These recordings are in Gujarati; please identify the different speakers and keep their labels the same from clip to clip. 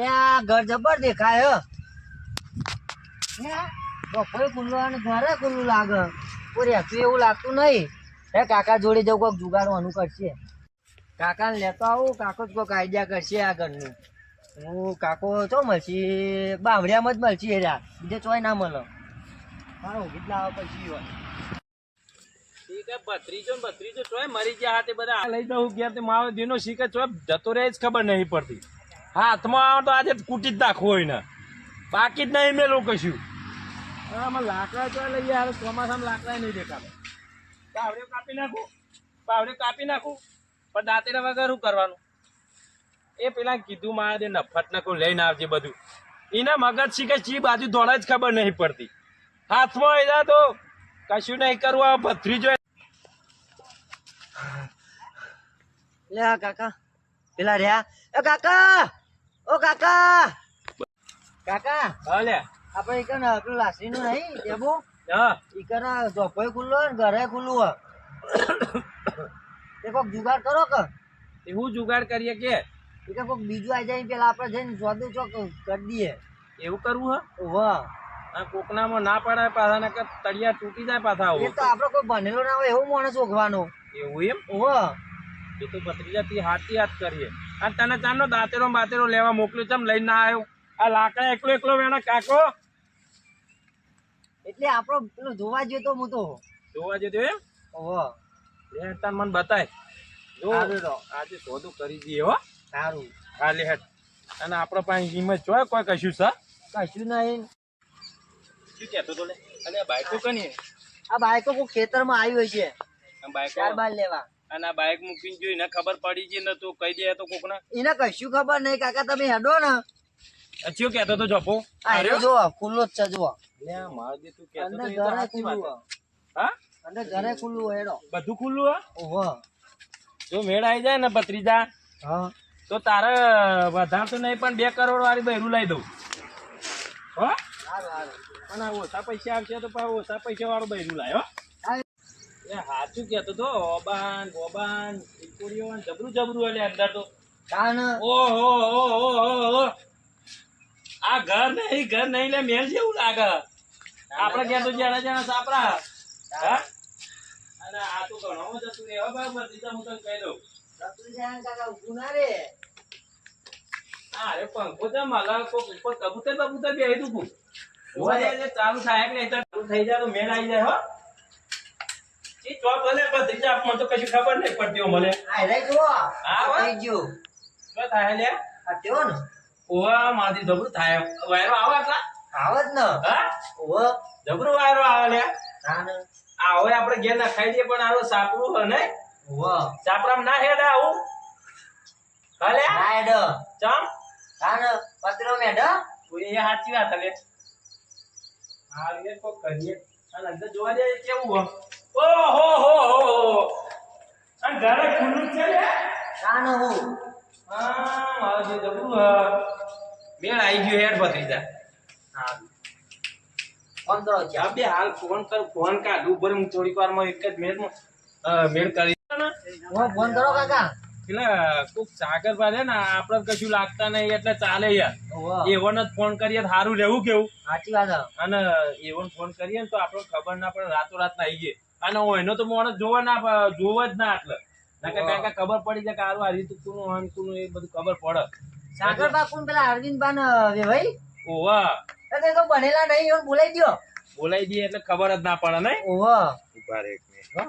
Speaker 1: આ ઘર જબર દેખાય બપોરે ખુલ્લું અને ઘરે ખુલ્લું લાગે કોઈ રહેતું એવું લાગતું નહીં. હે કાકા જોડે જવું કોઈક જુગાડવાનું કરશે. કાકાને લેતો આવું, કાકો જ કોઈક આઈડિયા કરશે આ ઘરનું. હું કાકો ચો મળશે બાવળિયામાં જ મળશે એરા, બીજે ચોય ના મળે. મારો કેટલા આવે પછી હોય
Speaker 2: ભત્રીજો ચોય મરી ગયા હાથે બધા લઈ દઉં ગયા તે મારો દીનો શીખે ચોય જતો રહે જ ખબર નહીં પડતી. હાથમાં આવે તો આજે કૂટી જ નાખવું હોય ને, બાકી જ નહીં મેલું કશું. આમાં લાકડા ચોય લઈ યાર, ચોમાસામાં લાકડા નહીં દેખાતા. બાવડે કાપી નાખું પણ દાંતેડા વગર શું કરવાનું? એ પેલા કીધું મારા દે નફત નાખો લઈને આવજે બધું. એના મગજ શીખે ચી બાજુ દોડા જ ખબર નહીં પડતી. હાથમાં એના તો કશું નહીં કરવું. આ ભત્રીજો
Speaker 1: લે કાકા પેલા રહ્યા. એ કાકા, ઓ કાકા, કાકા
Speaker 2: હાલે
Speaker 1: આપણે એક ને પેલું લાસરી નું નહીં ટેબુ,
Speaker 2: હા
Speaker 1: ઈ કના જોપોય ખુલ્લો ને ઘરે ખુલ્લું હોય. તે કોક જુગાડ કરો કે
Speaker 2: એવું જુગાડ કરીએ કે
Speaker 1: એ કોક બીજું આવી જાય પેલા આપણે જઈને સોદું ચોક કરી દઈએ.
Speaker 2: એવું કરવું હે?
Speaker 1: વાહ,
Speaker 2: આ કોકનામાં ના પડાય પાછા ને તળિયા તૂટી જાય પાછા.
Speaker 1: એ તો આપડે કોઈ બનેલો ના હોય એવું માણસ ઓઘવાનો.
Speaker 2: એવું એમ?
Speaker 1: વાહ,
Speaker 2: એ તો ભત્રીજાથી હાથી હાથ કરીએ. અને તને ચાંદનો દાંતેરો બાતેરો લેવા મોકલ્યો, ચમ લઈને ના આવ્યો? આ લાકડા એકલો એકલો વેણા કાકો
Speaker 1: એટલે આપડો પેલું જોવા જઈએ તો હું તો
Speaker 2: જોવા જતો એમ.
Speaker 1: વાહ,
Speaker 2: એ તને મને બતાય જો આજે સોદું કરી દઈએ હો.
Speaker 1: સારું
Speaker 2: હાલે હેઠ. અને આપડે પાસે હિંમત જોય કોઈ કશું છે
Speaker 1: કશું નહીં.
Speaker 2: શું કેતો તો લે? અને આ બાઈકો કની
Speaker 1: આ બાઈકો કોઈ ખેતરમાં આવી હોય છે
Speaker 2: બાઈકો
Speaker 1: ત્યારબાદ લેવા.
Speaker 2: અને આ બાઈક મૂકીને જોઈ ને ખબર પડી ગઈ ને તો કહી દે તો કોક ને
Speaker 1: એને કશું ખબર નહીં. કાકા તમે હેડો ને.
Speaker 2: શું કેતો તો જપો?
Speaker 1: આ હેડો જો ખુલ્લો જ છે જો.
Speaker 2: લે માર દે તું કેતો
Speaker 1: અંદર
Speaker 2: તો એ તો
Speaker 1: ઘરે
Speaker 2: સાચી
Speaker 1: ખુલ્લું
Speaker 2: વાત.
Speaker 1: હોય.
Speaker 2: હા
Speaker 1: અંદર ઘરે ખુલ્લું હોય હેડો.
Speaker 2: બધું ખુલ્લું હે?
Speaker 1: ઓહો,
Speaker 2: જો મેળ આવી જાય ને ભત્રીજા
Speaker 1: હા
Speaker 2: તો તારે વધારે તો નહીં પણ 2 કરોડ વાળી બૈરું લઈ દઉં હો.
Speaker 1: સારું સારું.
Speaker 2: અને ઓછા પૈસા આવશે તો પાછું ઓછા પૈસા વાળું બૈરું લાય હો. એ સાચું કેતો તો ઓબાન બોબાન ટીકોડીઓ જબરું જબરું એટલે અંદર તો
Speaker 1: કાન
Speaker 2: ઓહો ઓહો. આ ઘર નહીં લે મેલ જેવું લાગે. આપણે ક્યાં તો જણા જણા સાપરા. હા અને આ તો ઘણો જતું રે હો બરાબર. બીજા હું તને કહી દઉં.
Speaker 1: કાકા ઉભું ના રે.
Speaker 2: અરે પંખો તો માલા કોક ઉપર કબૂતર બેહી તું જોવા દે ચાલુ થાય કે નહીં ચાલુ થઈ જાય તો મેળ આવી જાય હો. ઈ ચોપ ભલે ભત્રીજા મને તો કશું ખબર નહીં પડતી મને.
Speaker 1: આ રે જો
Speaker 2: હા
Speaker 1: થઈ ગયું.
Speaker 2: શું થાય લે?
Speaker 1: આ તેવો ને
Speaker 2: ઓવા મારી જબરું થાય. વાયરો આવે એટલા
Speaker 1: આવત ને.
Speaker 2: હા
Speaker 1: ઓહો,
Speaker 2: જબરું વાયરો આવે લે.
Speaker 1: કાન
Speaker 2: આ હવે આપણે ઘેર ના ખાઈ દઈએ પણ આરો સાપરું હે ને
Speaker 1: ઓહો
Speaker 2: સાપરામાં ના હેડે આવું ભલે
Speaker 1: ના હેડો.
Speaker 2: ચમ
Speaker 1: કાન પતરો મેડો.
Speaker 2: એ સાચી વાત લે. હા લે કોક કરીએ. અને અંદર જોવા દે કેવું હો. ઓહો હો હો. આ ઘરે ખુલ્લું છે લે.
Speaker 1: કાન હું
Speaker 2: હા મારું જે જબરું મેળ આવી ગયો હેડ ભત્રીજા. હા
Speaker 1: ફોન કરો છે.
Speaker 2: બે હાલ ફોન કાઢ ઉપર હું થોડીક વારમાં એક જ મિનિટમાં મેળ કરી ને.
Speaker 1: ફોન કરો કાકા.
Speaker 2: પેલા કોક સાગર પાસે ને આપડે કશું લાગતા નહીં એટલે ચાલે યાર.
Speaker 1: ઓહો,
Speaker 2: એવોને જ ફોન કરીએ સારું રહેવું કેવું.
Speaker 1: સાચી વાત.
Speaker 2: અને એવોને ફોન કરીએ ને તો આપણને ખબર ના પડે રાતોરાત ના આવી ગયે. અને એનો તો માણસ જોવા જ ના એટલે કાકા ખબર પડી જાય કે આરું આ રીતું કોનું આમ કોનું એ બધું ખબર પડે.
Speaker 1: સાગર બાપુ પેલા અરવિંદ બાન ભાઈ
Speaker 2: ઓવા
Speaker 1: તો તો બનેલા નહીં એવું બોલાઈ દો.
Speaker 2: બોલાઈ દઈએ એટલે ખબર જ ના પડે નહીં.
Speaker 1: ઓહો,
Speaker 2: ઉભા રે એક મિનિટ હો.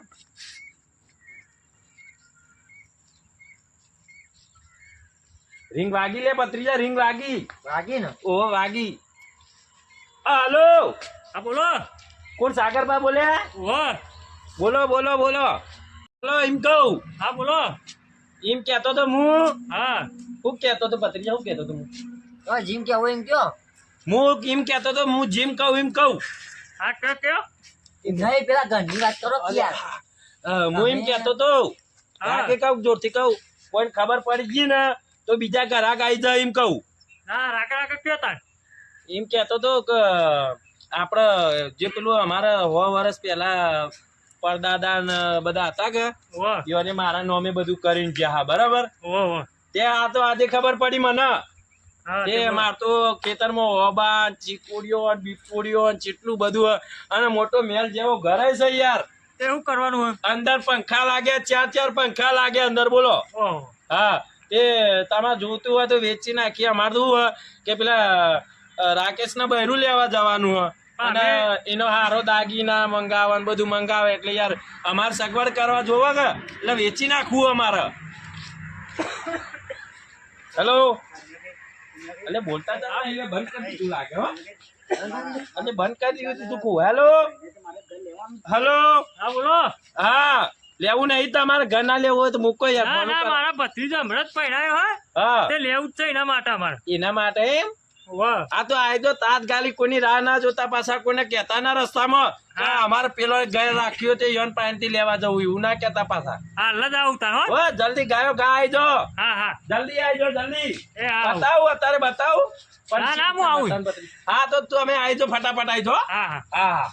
Speaker 2: રિંગ વાગી લે ભત્રીજા, રિંગ વાગી.
Speaker 1: વાગી ને.
Speaker 2: ઓહો વાગી. હાલો
Speaker 3: હા બોલો.
Speaker 2: કોણ સાગરબા બોલ્યા?
Speaker 3: ઓહો.
Speaker 2: બોલો બોલો બોલો બોલો એમ કહું.
Speaker 3: હા બોલો.
Speaker 2: એમ કેતો તો હું.
Speaker 3: હા
Speaker 2: હું કેતો તો ભત્રીજા, હું કેતો તો હું.
Speaker 1: હવે જીમ કેવું એમ કયો.
Speaker 2: હું એમ કેતો તો હું જીમ કહું એમ કહું.
Speaker 3: હા કયો
Speaker 1: નહીં પેલા ઘરની વાત કરો કે યાર.
Speaker 2: હું એમ કેતો તો
Speaker 3: હા.
Speaker 2: કે કહું જોરથી કહું કોઈ ખબર પડી ગઈ ને તો બીજા ગ્રાહક આવી જાય એમ કહું.
Speaker 3: ના રાકા કયો તાર.
Speaker 2: એમ કેતો તો કે આપડે જે પેલું અમારા 100 વર્ષ પહેલા પરદાદા ને બધા હતા કે
Speaker 3: ઓહો
Speaker 2: યોને મારા નામે બધું કરીને ગયા. હા બરાબર.
Speaker 3: ઓહો
Speaker 2: તે આ તો આજે ખબર પડી મને
Speaker 3: હા,
Speaker 2: એ માર તો ખેતરમાં ઓબા ચીકુડીઓ બીપુડીઓ જેટલું બધું હોય. અને મોટો મેલ જેવો ઘરે છે યાર.
Speaker 3: તે શું કરવાનું હોય?
Speaker 2: અંદર પંખા લાગે, 4 પંખા લાગે અંદર, બોલો.
Speaker 3: ઓહો.
Speaker 2: હા, એ તમારે જોતું હોય તો વેચી નાખીએ. અમારે શું હોય કે પેલા રાકેશ ના બહેરું લેવા જવાનું હોય. અને એનો હારો દાગીના મંગાવવાનું બધું મંગાવે એટલે યાર અમારે સગવડ કરવા જોવો કે એટલે વેચી નાખવું અમારે. હેલો, એટલે બોલતા હતા એટલે બંધ કરી દીધું લાગે હો. એટલે બંધ કરી દીધું તું કહું. હેલો હેલો,
Speaker 3: હા બોલો.
Speaker 2: હા, લેવું નહીં તમારે ઘર ના લેવું હોય તો મૂકો યાર.
Speaker 3: ના
Speaker 2: ફોન
Speaker 3: ના,
Speaker 2: ઉપર.
Speaker 3: મારા ભત્રીજો હમણાં જ પહેરાયો હોય
Speaker 2: હા,
Speaker 3: તે લેવું જ છે એના માટે અમારે.
Speaker 2: એના માટે એમ.
Speaker 3: વાહ.
Speaker 2: આ તો આજો તાત્કાલિક કોઈની રાહ ના જોતા પાછા કોઈને કહેતા ના રસ્તામાં કે અમારે પેલો ઘર રાખ્યો તે યોન પાણી લેવા જવું એવું ના કહેતા પાછા.
Speaker 3: હાલ જ આવું તાર હો.
Speaker 2: હો, જલ્દી ગાયો ગા આઈજો.
Speaker 3: હા હા.
Speaker 2: જલ્દી આઈજો જલ્દી.
Speaker 3: એ આવું.
Speaker 2: બતાવું અત્યારે બતાવું.
Speaker 3: ના, ના, હું આવું.
Speaker 2: હા તો તમે આઈજો ફટાફટ આઈજો.
Speaker 3: હા હા.
Speaker 2: હા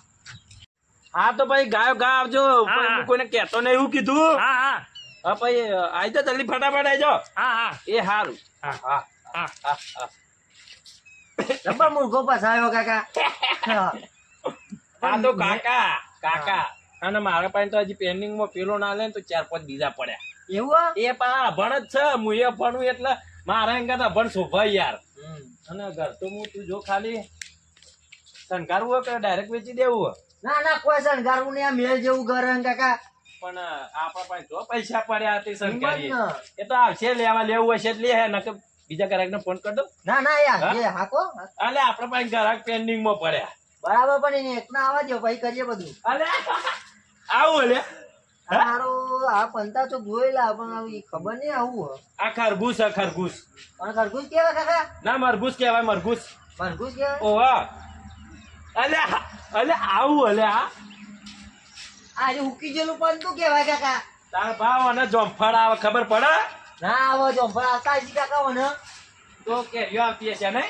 Speaker 2: હા તો ભાઈ ગાયો ગા આવજો.
Speaker 3: હા,
Speaker 2: પણ
Speaker 3: હા.
Speaker 2: હું કોઈને કહેતો નહીં એવું કીધું.
Speaker 3: હા હા.
Speaker 2: હા ભાઈ આઈજો જલ્દી ફટાફટ આઈજો.
Speaker 3: હા હા.
Speaker 2: એ હારું.
Speaker 3: હા.
Speaker 2: હા
Speaker 3: હા.
Speaker 2: હા હા.
Speaker 1: જબ્બર મૂર્ખો ફસાયો કાકા. હા.
Speaker 2: આ તો કાકા અને મારા પાસે તો હજી પેન્ડિંગ માં પેલો ના લે ને તો 4-5 બીજા પડ્યા.
Speaker 1: એવું હે?
Speaker 2: એ પણ અભણ જ છે. હું એ ભણું એટલે મારા એમ કરતા અભણ શોભાય યાર. અને ઘર તો હું તું જો ખાલી શણગારવું હોય કે ડાયરેક્ટ વેચી દેવું હોય.
Speaker 1: ના ના, કોઈ શણગારવું નહીં. આ મેલ જેવું ઘર હે કાકા.
Speaker 2: પણ આપણા પાસે જો પૈસા પડ્યા તે શણગારીએ.
Speaker 1: હિંમત ન.
Speaker 2: એ તો આવશે લેવા લેવું હશે એટલે લે નકર બીજા ગ્રાહક ને ફોન કર દો.
Speaker 1: ના ના યાર,
Speaker 2: હા?
Speaker 1: એ હાકો.
Speaker 2: અલે આપણા પાસે ગ્રાહક પેન્ડિંગ માં પડ્યા.
Speaker 1: બરાબર, પણ એને એકના આવવા દો ભાઈ, કરીએ બધું.
Speaker 2: અલે આવું અલે
Speaker 1: હારું, આ પંતા તો જોયેલા પણ આવી ખબર નહીં આવું હે.
Speaker 2: આ ખરગૂસ આ ખરગૂસ.
Speaker 1: પણ ખરગૂશ કેવા કાકા?
Speaker 2: ના મરઘૂસ કહેવાય મરઘૂસ.
Speaker 1: ખરગૂશ કેવાય?
Speaker 2: ઓવા અલે આવું અલે આ
Speaker 1: આ જે હુકી જેલું પંતું કેવાય કાકા.
Speaker 2: તાર ભાવ અને જોમફળ આવે ખબર પડે
Speaker 1: ના આવો જો પણ આકાશજી કાકા મને
Speaker 2: તો કેરીઓ આપીએ છે ને.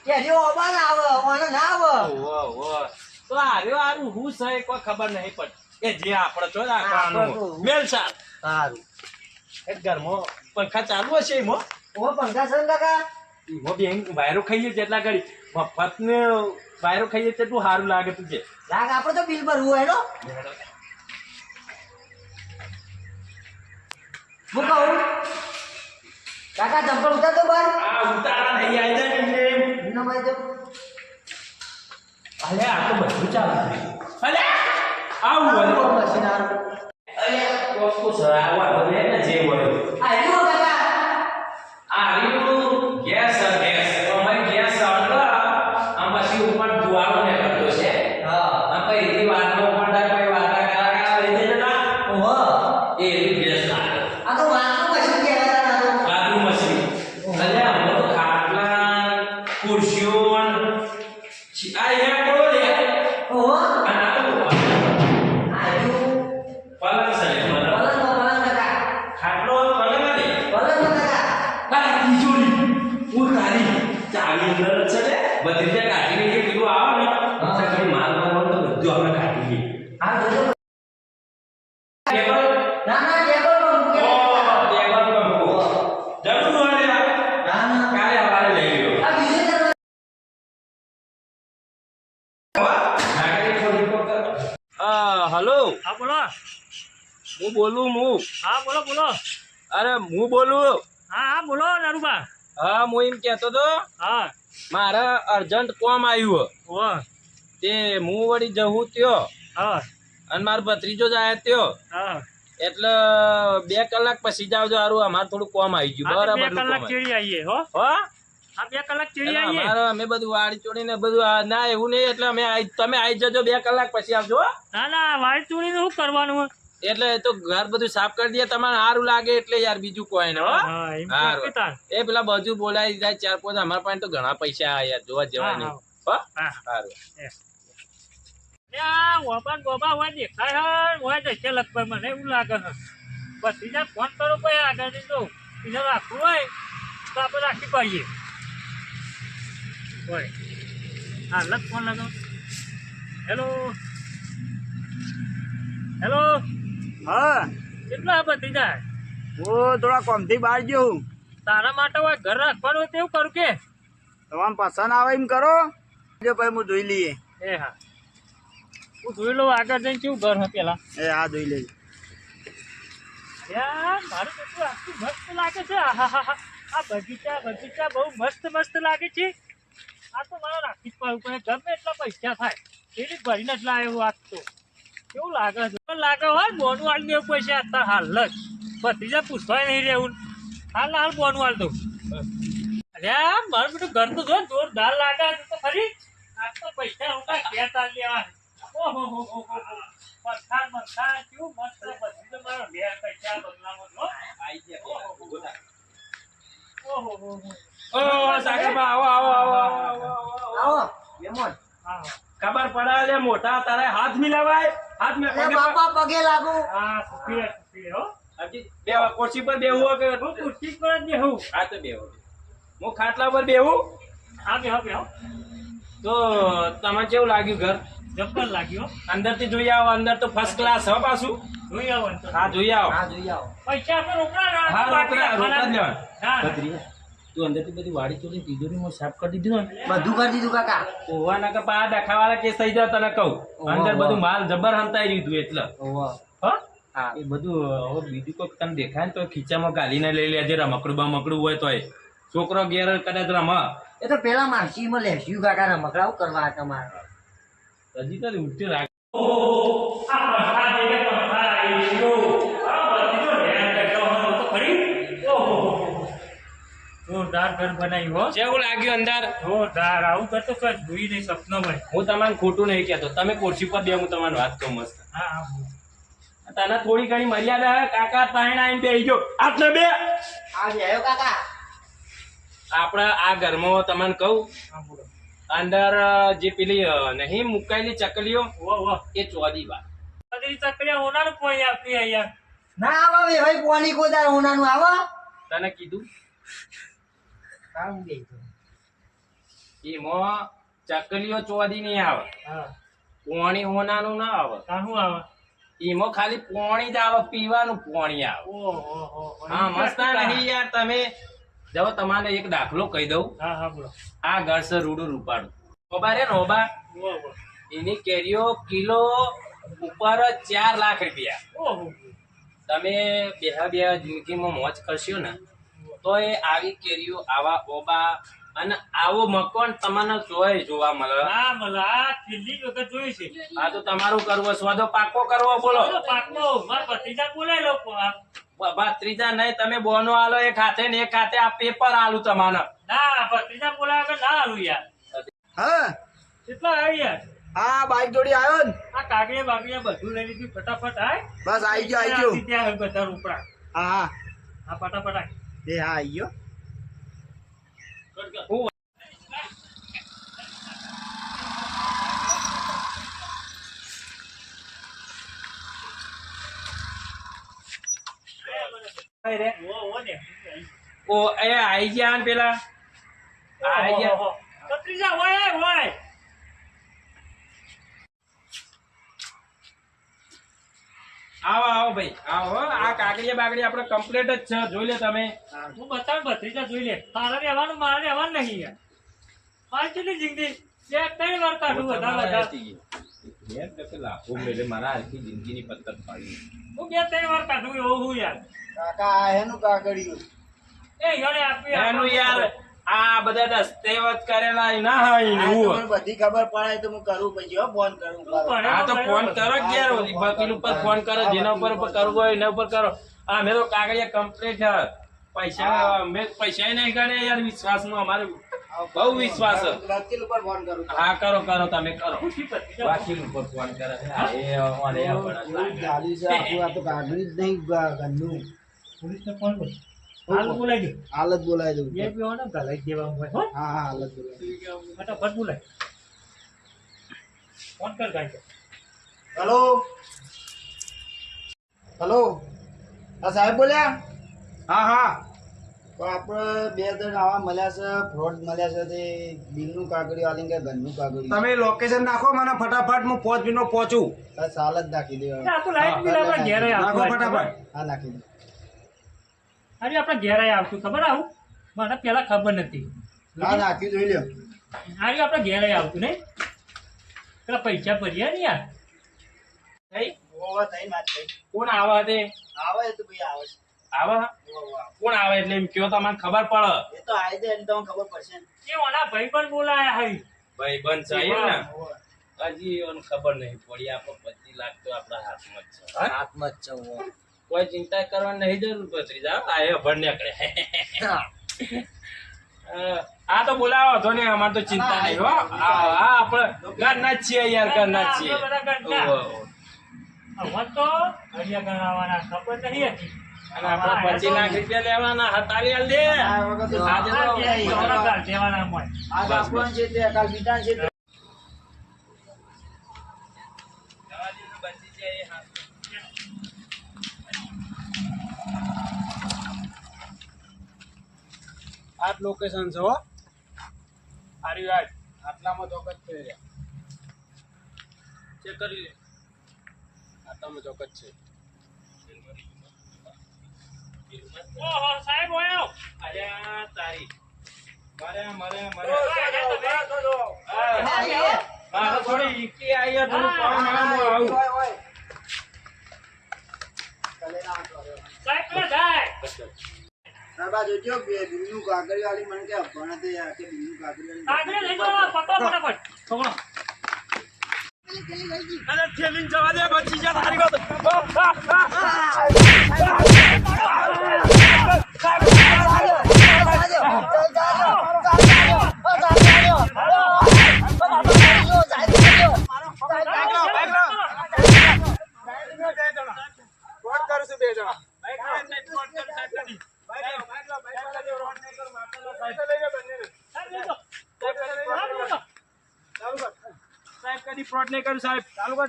Speaker 1: કે જો ઓબા ના આવે, ઓને ના આવે.
Speaker 2: ઓહો તો આર્યો આરું હું છે કોઈ ખબર નહીં પડતી. એ જે આપણે તો
Speaker 1: આપણે
Speaker 2: રાખવાનું
Speaker 1: તો
Speaker 2: મેલ સાર
Speaker 1: સારું.
Speaker 2: એક ઘરમાં પંખા ચાલુ હશે એમાં.
Speaker 1: ઓ પંખા છે ને કાકા?
Speaker 2: એમાં બેન વાયરો ખાઈએ જેટલા ઘડી મફત ને વાયરો ખાઈએ તેટલું સારું લાગે તુજે.
Speaker 1: લાગ આપણે તો બિલ ભરવું હોય નો. હું કહું કાકા ચંપલ ઉતાર દો બાર.
Speaker 2: આ ઉતારા નહીં આવી જાય ને એમ.
Speaker 1: એનો ભાઈ જો
Speaker 2: અલે આ તો બધું ચાલે અલે આવું અલે
Speaker 1: મશીન આરું.
Speaker 2: અલે કોકો સરાવા તો લે ને જે હોય
Speaker 1: આ એનું કાકા.
Speaker 2: આ રીયું ગેસ તો અમારી ગેસ અંદર આમ પછી ઉપર દુવાળો ને કરતો છે.
Speaker 1: હા.
Speaker 2: આ કઈ રીતિ વાતનો પડતા કોઈ વાતા કરા લઈ દેજો ના.
Speaker 1: ઓહો,
Speaker 2: એ ગેસ ના
Speaker 1: આ તો વાતનું મશીન કહેવાય ના તો.
Speaker 2: કાદુ મશીન. અલે આ તો ખાટલા ખુરશીઓ આ એ કોડો લે
Speaker 1: ઓહો,
Speaker 2: અને આ તો
Speaker 1: આયુ
Speaker 2: પલંગ છે પલંગ.
Speaker 1: પલંગ કાકા.
Speaker 2: ખાટલો પલંગ ને
Speaker 1: પલંગ કાકા.
Speaker 2: બાકી તિજોરી હું તારી ચાવી અંદર જ છે ને બધી જે કાઢીને જે પેલું આવે ને એટલે કઈ માલ મારવાનું તો બધું આપણે કાઢી લઈએ.
Speaker 1: આ જોજો.
Speaker 2: ટેબલ
Speaker 1: ના ના ટેબલ પર મૂકે.
Speaker 2: ટેબલ પર મૂકો. જરૂર હોય ને
Speaker 1: ના ના
Speaker 2: કાલે સવારે લઈ લ્યો.
Speaker 1: આ બીજે જરા
Speaker 2: હલો
Speaker 3: હા બોલો.
Speaker 2: હું બોલું
Speaker 3: હા બોલો બોલો.
Speaker 2: અરે હું બોલું.
Speaker 3: હા હા બોલો નરુબા.
Speaker 2: હા હું એમ કહેતો તો
Speaker 3: હા.
Speaker 2: મારે અર્જન્ટ કોમ આવ્યું
Speaker 3: વાહ.
Speaker 2: તે હું વળી જવું ત્યો
Speaker 3: હા
Speaker 2: અને મારો ભત્રીજો જ આયો ત્યો
Speaker 3: હા.
Speaker 2: એટલે 2 કલાક પછી જાવજો હારું અમારે થોડું કોમ આવી ગયું.
Speaker 3: હા, તો
Speaker 2: બરાબર
Speaker 3: 2 કલાક ચીડી આવીએ હો.
Speaker 2: હો
Speaker 3: હા 2 કલાક ચીડી
Speaker 2: એટલે
Speaker 3: આવીએ.
Speaker 2: અમારે અમે બધું વાડી ચોડીને બધું ના એવું નહીં એટલે અમે તમે આવી જજો 2 કલાક પછી આવજો હો.
Speaker 3: ના ના વાળી ચૂડી નું શું કરવાનું હોય?
Speaker 2: એટલે એ તો ઘર બધું સાફ કરી દે તમારે સારું લાગે એટલે યાર બીજું કોઈ ને હો.
Speaker 3: હા એમ
Speaker 2: હારું.
Speaker 3: તો તાર.
Speaker 2: એ પેલા બાજુ બોલાવી જાય 4-5 અમારા પાસે તો ઘણા પૈસા આ યાર જોવા જેવા નહીં હો.
Speaker 3: હા.
Speaker 2: સારું
Speaker 3: આ ઓબાન ગોબા હોય દેખાય હે હોય તો છે લગભગ મને એવું લાગે છે. બસ બીજા ફોન કરો ભાઈ આગળ તો બીજા રાખવું હોય તો આપણે રાખી પાડીએ. હોય હા લગ ફોન લગાવ. Hello hello.
Speaker 4: હા
Speaker 3: કેટલા બધી જાય
Speaker 4: હું થોડા કોમથી બહાર ગયો હું.
Speaker 3: તારા માટે હોય ઘર રાખવાનું હોય તેવું કરું કે
Speaker 4: તમારે પસંદ આવે એમ કરો જો ભાઈ હું જોઈ લઈએ.
Speaker 3: એ હા હું જોઈ લઉં આગળ જઈને કેવું ઘર હે પેલા.
Speaker 4: એ હા જોઈ લેજો.
Speaker 3: યાર મારું બેટું આખું મસ્ત લાગે છે. આહાહા. આ બગીચા બહુ મસ્ત લાગે છે. આ તો મારે રાખી જ પડવું પડે. ગમે એટલા પૈસા થાય એની ભરીને જ લાવ્યો આજ તો. કેવું લાગે છે લાગે હોય બોનું હાલ દેવું પૈસા અત્યારે હાલ જ ભત્રીજા પૂછવાય નહીં રહેવું. હાલ બોનું હાલ દઉં. અરે મારું બેટું ઘર તો જો જોરદાર લાગે છે તો ખરી. આજ તો પૈસા હું કાંઈ ઘેર તાર લેવા. ઓહો મરખાન કેવું મસ્ત ભત્રીજો મારો ઘેર પૈસા બંગલામાં જો.
Speaker 2: ઓ સાગરબા આવો
Speaker 1: મહેમાન.
Speaker 3: હા
Speaker 2: ખબર પડે લે મોટા તારે હાથ મિલાવાય હાથ
Speaker 1: અરે બાપા પગે લાગુ.
Speaker 3: હા સુખી રે હો.
Speaker 2: હજી બે ખુરશી પર બેહવું કે
Speaker 3: હું ખુરશી પર જ બેહું.
Speaker 2: હા તો બેહું હું ખાટલા પર બેહું.
Speaker 3: હા બેહો
Speaker 2: તો તમને કેવું લાગ્યું ઘર
Speaker 3: જબ્બર લાગ્યો.
Speaker 2: અંદર થી જોઈ આવો અંદર તો ફર્સ્ટ ક્લાસ હો પાછું.
Speaker 3: જોઈ આવો ને તો.
Speaker 2: હા જોઈ આવો
Speaker 1: હા જોઈ આવો.
Speaker 3: પૈસા આપણે રોકડા ના
Speaker 2: હા રોકડા જ
Speaker 3: ના.
Speaker 2: લેવા તું અંદર થી બધી વાડી ચોરી તિજોરીમાં સાફ કરી દીધું ને
Speaker 1: બધું કરી દીધું કાકા.
Speaker 2: ઓવા ના કે પા ડખાવાળા કેસ થઈ જાય તને કહું અંદર
Speaker 1: ઓહો.
Speaker 2: બધું માલ જબર હંતાઈ દીધું એટલે
Speaker 1: ઓહો.
Speaker 2: હો
Speaker 1: હા.
Speaker 2: એ બધું હવે બીજું કોઈ તને દેખાય ને તો ખીચામાં ગાલીને લઈ લેજે રમકડું બમકડું હોય તોય છોકરો ઘેર કદાચ રમ
Speaker 1: એ તો પેલા માસીમાં લેસ્યું કાકા રમકડાઓ કરવા તમારે.
Speaker 2: હજી તો ઉઠી રાખ
Speaker 3: જોરદાર ઘર બનાવ્યું હો.
Speaker 2: કેવું લાગ્યું અંદર
Speaker 3: જોરદાર આવું ઘર તો કઈ જોઈ નહીં સપનામાં.
Speaker 2: હું તમારે ખોટું નહીં કહેતો તમે ખુરશી પર બે હું તમારી વાત કહું મસ્ત
Speaker 3: હા
Speaker 2: તને થોડી ઘણી મર્યાદા હે. કાકા પાણી આવીને બેસી ગયો આટલે બે
Speaker 1: આ આવ્યો કાકા.
Speaker 2: આપણે આ ઘરમાં તમને કહું
Speaker 3: હા બોલો.
Speaker 2: અંદર જે પેલી નહીં મુકાયેલી ચકલીઓ
Speaker 3: વાહ
Speaker 2: એ ચોદી બા
Speaker 3: બધી ચકડીયા ઓનાનું કોઈ આપતી અહીંયા.
Speaker 1: ના આવે ભાઈ પોની કોદાર હોનાનું આવો.
Speaker 2: તને કીધું
Speaker 1: કામ બેઠો.
Speaker 2: એમાં ચકલીઓ ચોદી નહીં આવે
Speaker 3: હા
Speaker 2: પોણી હોનાનું ના આવે
Speaker 3: કાહું આવે.
Speaker 2: એમાં ખાલી પોણી જ આવે પીવાનું પોણી આવે
Speaker 3: ઓહો
Speaker 2: હા મસ્ત નહીં યાર તમે જો તમારે એક દાખલો કહી દઉં
Speaker 3: હા બોલો.
Speaker 2: આ ઘર છે રૂડું રૂપાડું ઓબા રે ને ઓબા
Speaker 3: ઓહો
Speaker 2: એની કેરીઓ કિલો ઉપર 4 લાખ રૂપિયા
Speaker 3: ઓહો
Speaker 2: તમે બે જિંદગીમાં મોજ કરશો ને તો એ આવી કેરીઓ આવા ઓબા અને આવો મકાન તમને જોવા મળે
Speaker 3: હા મલા છેલ્લી વખત જોઈ છે.
Speaker 2: આ તો તમારું કરવો સ્વાદો પાકો કરવો બોલો
Speaker 3: પાકનો મારા ભત્રીજા બોલાય લોકો.
Speaker 2: ત્રીજા નહીં તમે બોનો આલો એક હાથે ને એક હાથે આ પેપર આલું તમારે
Speaker 3: ના ભત્રીજા બોલાય વગર ના આવું યાર.
Speaker 4: હા
Speaker 3: કેટલા આવી યાર.
Speaker 4: હા બાઈક જોડી આવ્યો ને.
Speaker 3: આ કાગળિયા બાગળિયા બધું લઈ લીધું ફટાફટ આય.
Speaker 4: બસ આવી ગયો.
Speaker 3: ત્યાં હોય બધા રોકડા.
Speaker 4: હા
Speaker 3: હા ફટાફટ આય.
Speaker 4: એ હા આવી ગયો.
Speaker 2: હું
Speaker 3: ઓ ને.
Speaker 2: ઓ એ આઈ ગયા ને પેલા આઈ ગયા
Speaker 3: ભત્રીજા હોય.
Speaker 2: આવો ભાઈ આવો આ કાગળિયા બાગડી આપણે કમ્પ્લીટ જ છે જોઈ લે તમે
Speaker 3: હું બતાવ ભત્રીજા જોઈ લે. તારે રહેવાનું મારે રહેવાનું નહીં યાર. મારી કેટલી જિંદગી 2-3 વાર કાઢું બધા.
Speaker 2: લાખો મેળે મારા આખી જિંદગીની પત્તર પાડી
Speaker 3: હું 2-3 વાર કાઢું એવું હું યાર.
Speaker 4: કાકા આ એનું કાગળિયું.
Speaker 3: એ યાર આપી
Speaker 2: એનું યાર આ બધા દસ્તાવેજ કરેલા ના હોય ને એવું.
Speaker 4: મને બધી ખબર પડે તો હું કરું પછી હો ફોન કરું.
Speaker 2: હા તો ફોન કરો કે યાર વકીલ ઉપર ફોન કરો જેના ઉપર કરવું હોય એના ઉપર કરો. આ મેં તો કાગળિયા કમ્પ્લીટ છે પૈસા મેં પૈસા નહીં ગણે યાર વિશ્વાસ નો અમારે બહુ વિશ્વાસ છે.
Speaker 4: વકીલ ઉપર ફોન કરું.
Speaker 2: હા કરો તમે કરો વકીલ ઉપર ફોન કરે
Speaker 4: આ તો કાગળી જ નહીં ઘરનું.
Speaker 3: પોલીસને ફોન કર. હાલ બોલાઈ દે.
Speaker 4: હાલ જ બોલાવી દઉં.
Speaker 3: જે પીવો ને ગલાઈ દેવાનું હોય હો.
Speaker 4: હા હા હાલ જ બોલાવી.
Speaker 3: ફટાફટ બોલાય. ફોન કર ગાય.
Speaker 4: હેલો હેલો હા સાહેબ બોલ્યા. હા હા તો આપણે 2 જણ આવા મળ્યા છે ફ્રોડ મળ્યા છે તે બિલનું કાગળિયું આલીને કે ઘરનું કાગળિયું.
Speaker 5: તમે લોકેશન નાખો મને ફટાફટ હું 5 મિનિટ પહોંચું.
Speaker 4: બસ હાલ જ નાખી દે.
Speaker 3: આ તો લાઈટ બિલ આપણે ઘેરે
Speaker 5: નાખો
Speaker 3: આવતું.
Speaker 5: ફટાફટ.
Speaker 4: હા નાખી દે.
Speaker 3: આજે આપણે ઘેરે આવતું ખબર આવું મને પેલા ખબર નથી.
Speaker 4: હા નાખ્યું જોઈ લ્યો.
Speaker 3: આર્યું આપણે ઘેર આઈ આવતું નહીં પેલા પૈસા ભર્યા ને યાર
Speaker 2: થઈ
Speaker 4: ઓવા થઈ વાત થઈ.
Speaker 2: કોણ આવે તે
Speaker 4: આવે તો ભાઈ આવે છે.
Speaker 2: આવે કોણ આવે એટલે એમ કયો તમને ખબર પડે
Speaker 4: એ તો આવી જાય એટલે તમને ખબર પડશે ને.
Speaker 3: એ ઓના ભાઈ પણ બોલાયા હઈ
Speaker 2: ભાઈ બંધ છે એમ ને હજી એને ખબર નહીં પડી આપણે 25 લાખ તો આપણા હાથમાં જ છે હા?
Speaker 1: હાથમાં જ છે હું.
Speaker 2: કોઈ ચિંતા કરવાની નહીં જરૂર પછી જા આ એ ભર નીકળે આ તો બોલાવો તો ને અમાર તો ચિંતા નહીં હો આ આપણે ઘરના જ છીએ યાર ઘરના જ છીએ
Speaker 3: આપણે બધા ઘરના.
Speaker 2: ઓહો, ઓહો.
Speaker 3: હવે તો હરિયા ગણાવાના ખબર નહીં હતી
Speaker 2: અને આપણે 25 લાખ રૂપિયા લેવાના હતારી આલ દે
Speaker 4: આ વખત તો
Speaker 2: આજે
Speaker 3: આ
Speaker 2: તો
Speaker 3: કે ઓલા ઘર દેવાના મોય
Speaker 4: આજ આપણો છે તે કાલ બીજા છે તે.
Speaker 5: આ લોકેશન છે હો
Speaker 2: હારી વાત
Speaker 5: આટલામાં ચોક્કસ છે રહ્યા.
Speaker 2: ચેક કરી લે
Speaker 5: આટલામાં ચોક્કસ છે.
Speaker 3: ઓહો સાહેબ ઓયો
Speaker 2: અલ્યા તારી મરે મરે મરે મારે થોડી ઈકી આઈ થોડું કામ આવું આવું
Speaker 4: ઓય, ઓય. ચાલે ના કરો.
Speaker 3: સાહેબ પેલા જાય
Speaker 4: સાહેબ આ જોજો બિલનું કાગળિયું આલી મને કે ભણે તે આ કે બિલનું કાગળિયું
Speaker 3: આગળ લઈ જાઓ પકડો ફટાફટ છોકરો
Speaker 2: અરે થેલીન જવા દે બચી જા તારી વાત
Speaker 5: ફોન કરું છું 2 જણા.
Speaker 2: સાહેબ કદી ફ્રોડ નહીં કરું સાહેબ ચાલુ કર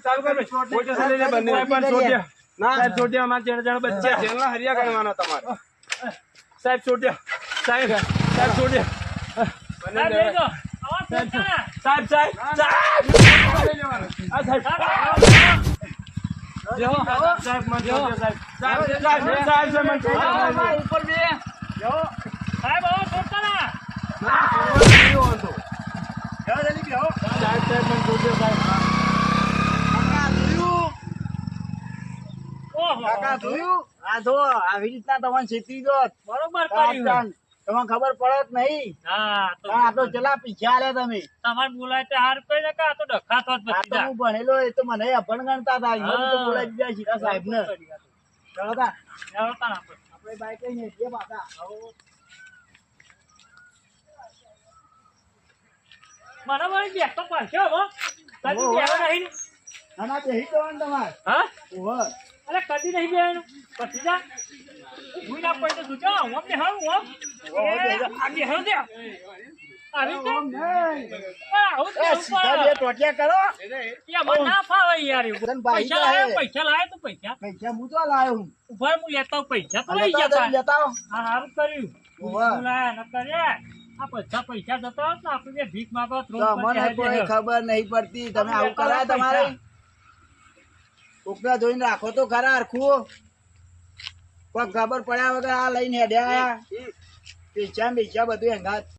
Speaker 2: પોલીસ લઈ લે બંને સાહેબ પણ છોડ્યા
Speaker 5: ના
Speaker 2: સાહેબ છોડ્યા અમાર જણ બચ્ચા
Speaker 5: જેલના હરિયા ગણવાના તમારે.
Speaker 2: સાહેબ છોડ્યા સાહેબ સાહેબ છોડ્યા બંને
Speaker 3: સાહેબ લઈ જાઓ આવા ફેંકના
Speaker 2: સાહેબ સાહેબ સાહેબ આ સાહેબ જો સાહેબ મને છોડ્યો સાહેબ સાહેબ સાહેબ સાહેબ મને છોડ્યો ઉપર બે
Speaker 3: સાહેબ આવો છોડતા ના
Speaker 4: જાઓ જલ્દી બેહો.
Speaker 2: સાહેબ સાહેબ મને છોડ્યો સાહેબ
Speaker 4: કાકા જોયું?
Speaker 3: ઓહો
Speaker 4: કાકા જોયું? આ જો આવી રીતના તમને છેતરી દો.
Speaker 3: બરોબર કર્યું
Speaker 4: તમને ખબર પડે જ નહીં.
Speaker 3: હા તો
Speaker 4: આ તો ચલા પીછા આલ્યા તમે.
Speaker 3: તમારે બોલાય તે હાર કઈ ને કા તો ડખાતો જ
Speaker 4: આ
Speaker 3: બચી
Speaker 4: તો
Speaker 3: જા
Speaker 4: હું ભણેલો એ તો મને અભણ ગણતા હતા. મને તો બોલાવી દીધા સીધા સાહેબને. ચલો તા. આપણે બાઈક લઈને જઈએ પાછા.
Speaker 3: મને વળી બેસતો પડશે હો કદી બેહવા નહીં ને.
Speaker 4: ના ના બેસી જવાનું તમારે.
Speaker 3: હા
Speaker 4: ઓહો.
Speaker 3: અરે કદી નહીં બેહવાનું પછી જા હું ના પડે તો સુજો હું બેહાવ હું આ બેહાવ દે આવી તો
Speaker 4: ઓમ નહીં.
Speaker 3: આવું
Speaker 4: એ સીધા બે ટોટિયા કરો.
Speaker 3: કે મને ના ફાવે યાર એવું.
Speaker 4: તને બાઈ
Speaker 3: પૈસા
Speaker 4: જાય.
Speaker 3: લાયો પૈસા લાયો તો પૈસા
Speaker 4: પૈસા હું તો લાયો હું.
Speaker 3: ઉભા હું લેતા આવું, પૈસા તો
Speaker 4: આ
Speaker 3: લઈ
Speaker 4: લેતા
Speaker 3: જતા
Speaker 4: આવો, લેતા આવો.
Speaker 3: હા સારું કર્યું
Speaker 4: ઓહો.
Speaker 3: બોલાયા ન કર્યા આ બધા પૈસા જતો હોત ને આપણે બે ભીખ માંગો
Speaker 4: તો મને કોઈ ખબર નહીં પડતી. તમે આવું કરાય તમારે? ઉપરા જોઈને રાખો તો ખરા હરખું. કોઈ ખબર પડ્યા વગર આ લઈને હેડ્યા પૈસા બધું હેંગાત.